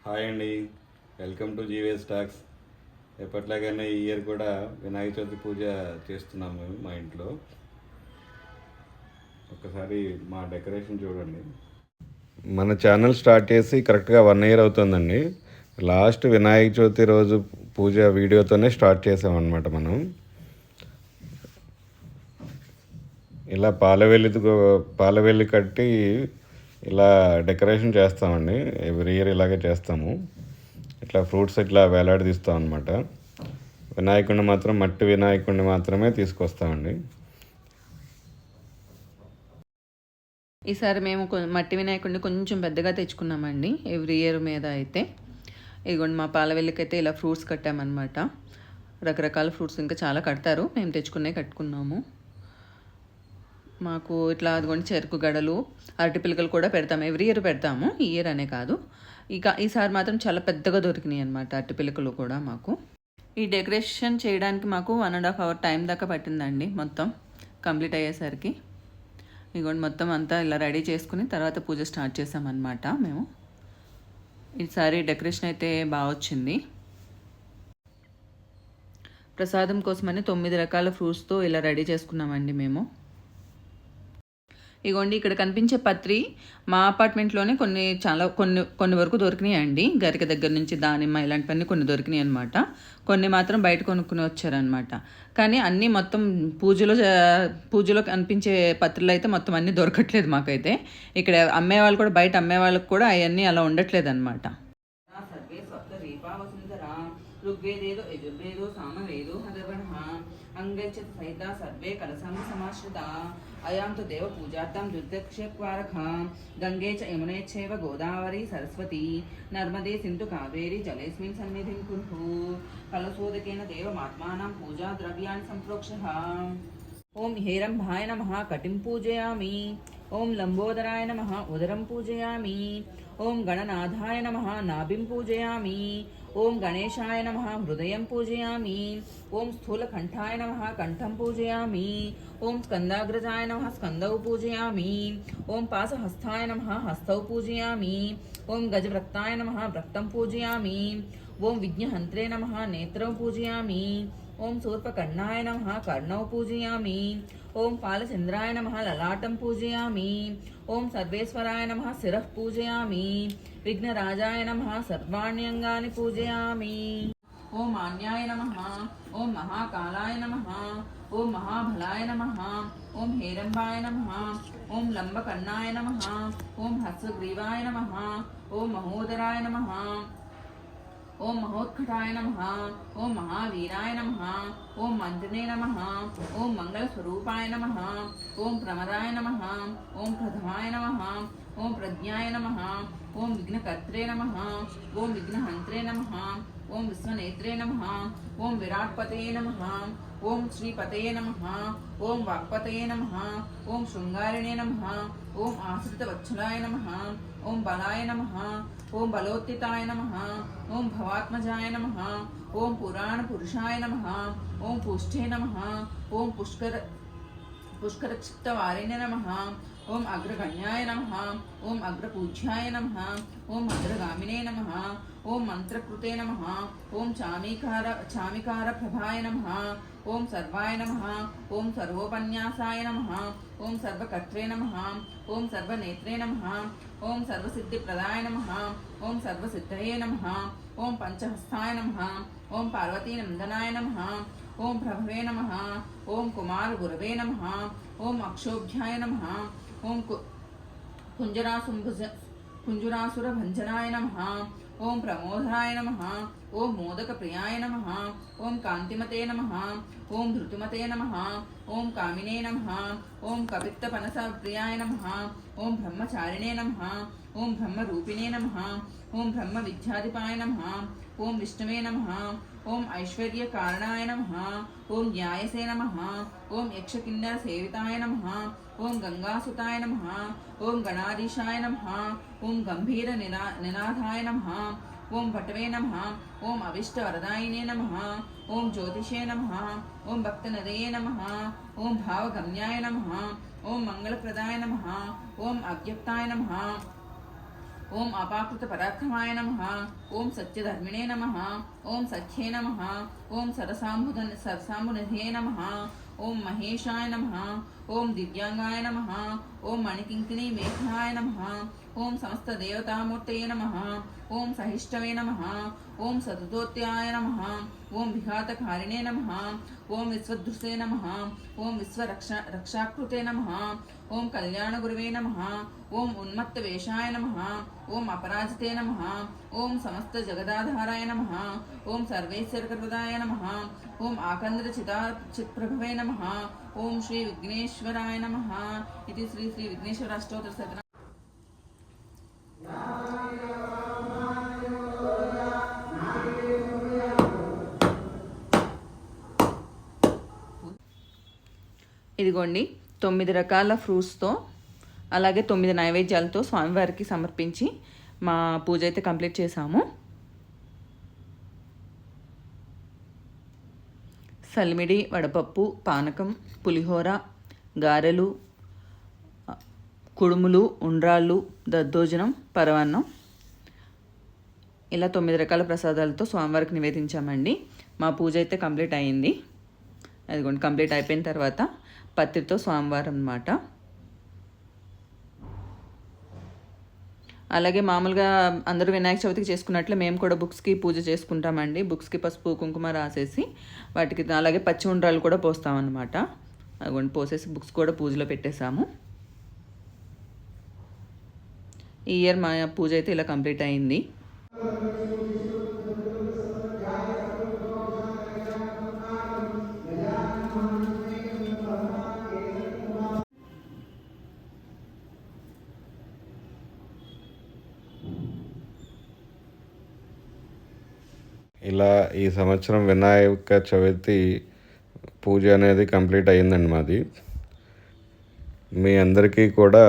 Hi అండి, welcome to జీవేస్ talks. ఎప్పట్లాగానే ఈ year కూడా వినాయక చవితి పూజ చేస్తున్నాము మేము మా ఇంట్లో. ఒకసారి మా డెకరేషన్ చూడండి. మన ఛానల్ స్టార్ట్ చేసి కరెక్ట్గా 1 ఇయర్ అవుతుందండి. లాస్ట్ వినాయక చవితి రోజు పూజ వీడియోతోనే స్టార్ట్ చేసామన్నమాట మనం. ఇలా పాలవెల్లి కట్టి ఇలా డెకరేషన్ చేస్తామండి. ఎవ్రీ ఇయర్ ఇలాగే చేస్తాము. ఇట్లా ఫ్రూట్స్ ఇట్లా వేలాడదీస్తాం అనమాట. వినాయకుడిని మాత్రం మట్టి వినాయకుడిని మాత్రమే తీసుకొస్తామండి. ఈసారి మేము మట్టి వినాయకుడిని కొంచెం పెద్దగా తెచ్చుకున్నామండి ఎవ్రీ ఇయర్ మీద అయితే. ఇదిగోండి మా పాలవెల్లికైతే ఇలా ఫ్రూట్స్ కట్టామన్నమాట. రకరకాల ఫ్రూట్స్ ఇంకా చాలా కడతారు, మేము కట్టుకున్నాము. మాకు ఇట్లా అదిగోండి చెరుకు గడలు, అరటి పిల్లకలు కూడా పెడతాము. ఎవ్రీ ఇయర్ పెడతాము, ఈ ఇయర్ అనే కాదు. ఇక ఈసారి మాత్రం చాలా పెద్దగా దొరికినాయి అనమాట అరటి పిల్లకలు కూడా మాకు. ఈ డెకరేషన్ చేయడానికి మాకు 1.5 అవర్ టైం దాకా పట్టిందండి మొత్తం కంప్లీట్ అయ్యేసరికి. ఇదిగోండి మొత్తం అంతా ఇలా రెడీ చేసుకుని తర్వాత పూజ స్టార్ట్ చేసామన్నమాట మేము. ఈసారి డెకరేషన్ అయితే బాగా వచ్చింది. ప్రసాదం కోసమని 9 రకాల ఫ్రూట్స్తో ఇలా రెడీ చేసుకున్నామండి మేము. ఇగోండి ఇక్కడ కనిపించే పత్రి మా అపార్ట్మెంట్లోనే కొన్ని వరకు దొరికినాయండి. గరిక దగ్గర నుంచి దానిమ్మ ఇలాంటివన్నీ కొన్ని దొరికినాయి అనమాట. కొన్ని మాత్రం బయట కొనుక్కుని వచ్చారనమాట. కానీ అన్నీ మొత్తం పూజలో కనిపించే పత్రులు అయితే మొత్తం అన్నీ దొరకట్లేదు మాకైతే. ఇక్కడ అమ్మేవాళ్ళు కూడా, బయట అమ్మేవాళ్ళకి కూడా అవన్నీ అలా ఉండట్లేదు అనమాట. ఋగ్వేదేదో యజుర్వేదో సామవేదో హదర్వణః అంగచ్చత్ సహితా సర్వే కలసం సమాశ్రితా అయాం తు దేవ పూజార్థం దుర్దక్షక్వారఖ గంగే చ యమునే చైవ గోదావరి సరస్వతి నర్మదే సింధు కావేరి జలేస్మిన్ సన్నిధిం కుర్హు కలశోదకేన దేవమాత్మానం పూజా ద్రవ్యాన్ని సంప్రోక్షః. ఓం హేరంభాయ నమః కటిం పూజయామి. ఓం లంబోదరాయ నమః ఉదరం పూజయామి. ఓం గణనాథాయ నమః నాభిం పూజయామి. ఓం గణేశాయ నమః హృదయం పూజయామి. ఓం స్థూలకంఠాయ నమః కంఠం పూజయామి. ఓం స్కందాగ్రజాయ నమః స్కందౌ పూజయామి. ఓం పాశహస్తాయ నమః హస్తౌ పూజయామి. ఓం గజవ్రక్తాయ నమః వ్రక్తం పూజయామి. ఓం విఘ్నహంత్రే నమః నేత్రౌ పూజయామి. ఓం శూర్పకర్ణాయ నమః కర్ణౌ పూజయామి. ఓం పాలచంద్రాయ నమః లలాటం పూజయామి. ఓం సర్వేశ్వరాయ నమః శిరః పూజయామి. విఘ్నరాజాయ నమః సర్వాణ్యంగాని పూజయామి. ఓం ఆన్యాయ నమః. ఓం మహాకాలాయ నమః. ఓం మహాబలాయ నమః. ఓం హేరంబాయ నమః. ఓం లంబకర్ణాయ నమః. ఓం హస్వగ్రీవాయ నమః. ఓం మహోదరాయ నమః. ఓం మహోత్కటాయ నమః. ఓం మహావీరాయ నమః. ఓం మంత్రినే నమః. ఓం మంగళస్వరూపాయ నమః. ఓం ప్రమదాయ నమః. ఓం ప్రథమాయ నమః. ఓం ప్రజ్ఞాయ నమః. ఓం విఘ్నకర్త్రే నమః. ఓం విఘ్నహంత్రే నమః. ఓం విశ్వనేత్రే నమః. ఓం విరాట్పతయే నమః. ఓం శ్రీపతయే నమః. ఓం వాక్పతయే నమః. ఓం శృంగారిణే నమః. ఓం ఆశ్రితవత్సలాయ నమః. ఓం బలాయ నమః. ఓం బలోత్తితాయ నమః. ఓం భవాత్మజాయ నమః. ఓం పురాణపురుషాయ నమః. ఓం పుష్ఠే నమః. ఓం పుష్కరక్షిప్తవారిణే నమః. ఓం అగ్రగణ్యాయ నమః. ఓం అగ్రపూజ్యాయ నమః. ఓం అగ్రగామినే నమః. ఓం మంత్రకృతే నమః. ఓం చామికార ప్రభాయ నమః. ఓం సర్వాయ నమః. ఓం సర్వోపన్యాసాయ నమః. ఓం సర్వకర్త్రే నమః. ఓం సర్వనేత్రే నమః. ఓం సర్వసిద్ధిప్రదాయ నమః. ఓం సర్వసిద్ధయే నమః. ఓం పంచహస్తాయ నమః. ఓం పార్వతీనందనాయ నమః. ఓం ప్రభవే నమః. ఓం కుమారగురవే నమః. ఓం అక్షోభ్యాయ నమః. ఓం కుంజురాసురభంజనాయ నమః. ఓం ప్రమోదాయ నమః. ఓం మోదకప్రియాయ నమః. ఓం కాంతిమతే నమః. ఓం ధృతిమతే నమః. ఓం కామినే నమః. ఓం కవిత్తపనసప్రియాయ నమః. ఓం బ్రహ్మచారిణే నమః. ఓం బ్రహ్మరూపిణే నమః. ఓం బ్రహ్మ విద్యాధిపాయ నమః. ఓం విష్ణవే నమః. ఓం ఐశ్వర్యకారణాయ నమః. ఓం న్యాయసే నమః. ఓం యక్షకిన్నర సేవితాయ నమః. ఓం గంగాసుతాయ నమః. ఓం గణాధీశాయ నమః. ఓం గంభీర నినాదాయ నమః. ఓం భటవే నమః. ఓం అవిష్టవరదాయినే నమః. ఓం జ్యోతిషే నమః. ఓం భక్తనదయే నమః. ఓం భావగమ్యాయ నమః. ఓం మంగళప్రదాయ నమః. ఓం అవ్యక్తాయ నమః. ఓం అపాకృత పరాక్రమాయ నమః. ఓం సత్యధర్మిణే నమః. ఓం సఖ్యే నమః. ఓం సరసాంబునిధే నమః. ఓం మహేశాయ నమః. ఓం దివ్యాంగాయ నమః. ఓం మణికింకిణీ మేఘాయ నమః. ఓం సమస్త దేవతామూర్తయే నమః. ఓం సహిష్టవే నమః. ఓం సతతోత్యాయ నమః. ఓం విఘాతకారిణే నమః. ఓం విశ్వదృశే నమః. ఓం రక్షాకృతే నమః. ఓం కళ్యాణగురువే నమః. ఓం ఉన్మత్తవేషాయ నమః. ఓం అపరాజితే నమః. ఓం సమస్త జగదాధారాయ నమః. ఓం సర్వేశ్వరకృదాయ నమః. ఓం ఆకంద్ర చిత్ప్రభవే నమః. ఓం శ్రీ విఘ్నేశ్వరాయ నమః. ఇది శ్రీ శ్రీ విఘ్నేశ్వర అష్టోత్తర శతనామ. ఇదిగోండి 9 రకాల ఫ్రూట్స్తో అలాగే 9 నైవేద్యాలతో స్వామివారికి సమర్పించి మా పూజ అయితే కంప్లీట్ చేశాము. సలిమిడి, వడపప్పు, పానకం, పులిహోర, గారెలు, కుడుములు, ఉండ్రాళ్ళు, దద్దోజనం, పరవాన్నం ఇలా 9 రకాల ప్రసాదాలతో స్వామివారికి నివేదించామండి. మా పూజ అయితే కంప్లీట్ అయింది. అదిగోండి కంప్లీట్ అయిపోయిన తర్వాత పత్రితో స్వామివారం అన్నమాట. అలాగే మామూలుగా అందరూ వినాయక చవితికి చేసుకున్నట్లే మేము కూడా బుక్స్కి పూజ చేసుకుంటామండి. బుక్స్కి పసుపు కుంకుమ రాసేసి వాటికి అలాగే పచ్చి ఉండ్రాలు కూడా పోస్తామన్నమాట. అదిగోండి పోసేసి బుక్స్ కూడా పూజలో పెట్టేశాము. ఈ ఇయర్ మా పూజ అయితే ఇలా కంప్లీట్ అయింది. ఇలా ఈ సంవత్సరం వినాయక చవితి పూజ అనేది కంప్లీట్ అయ్యిందండి మాది. మీ అందరికీ కూడా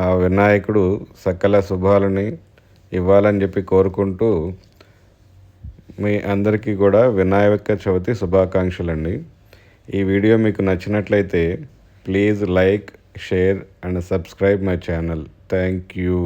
ఆ వినాయకుడు సకల శుభాలని ఇవ్వాలని చెప్పి కోరుకుంటూ మీ అందరికీ కూడా వినాయక చవితి శుభాకాంక్షలండి. ఈ వీడియో మీకు నచ్చినట్లయితే please like, share and subscribe my channel. Thank you.